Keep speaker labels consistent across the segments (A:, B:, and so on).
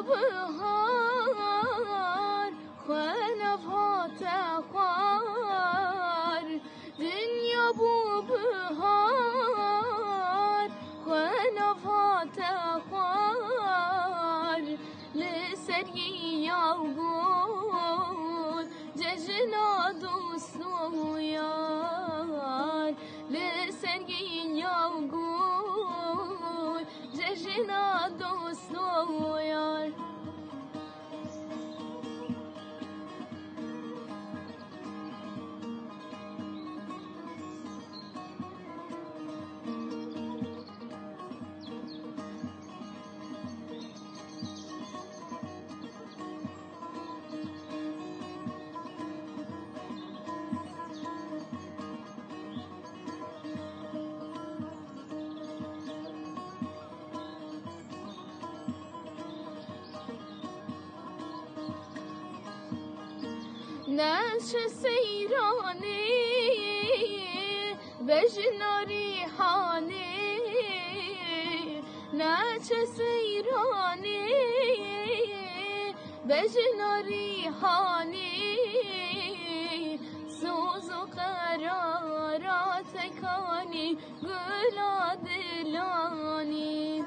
A: بهار خوانف هات خوار دنیا بو بهار خوانف هات خوار لسری یاگون ججنا دوستو یار لسری یاگون ججنا دوستو یار نش سیرانه بجنا ریحانه نش سیرانه بجنا ریحانه سوز و قرارات کانی گلا دلانی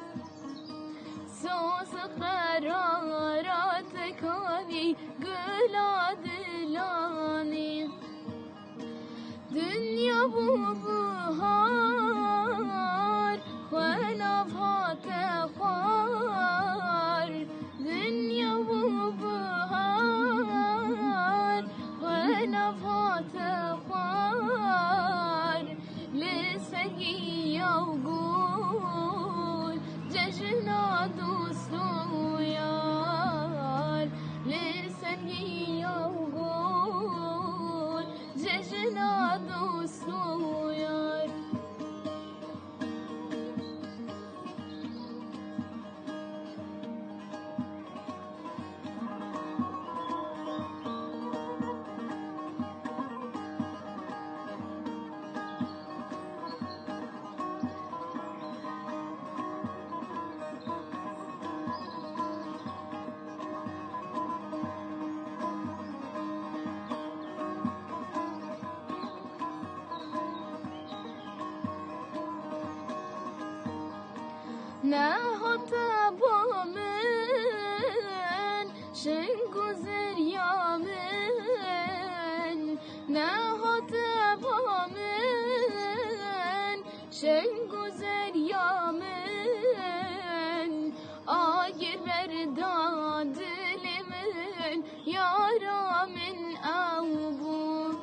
A: سوز قرارات کانی گلا دلانی دنیا بو بهار خوانف هات خوار دنیا بو بهار خوانف هات خوار لسگی یاگون ججنا دوستو یار لسگی یاگون ججنا دوستو یار نه هات با من شنگ و زریا من نه هات با من شنگ و زریا من آگیر بردان دل من یارا من او بود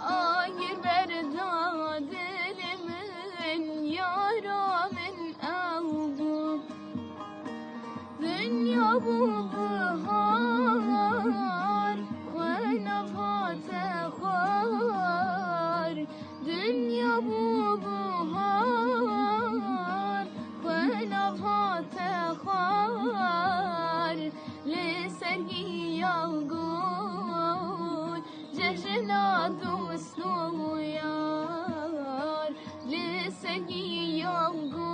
A: آگیر بردان دل من یارا من دنیا بو بهار خوانف هات خوار دنیا بو بهار خوانف هات خوار لسری یاگون ججنا دوستو یار لسری یاگون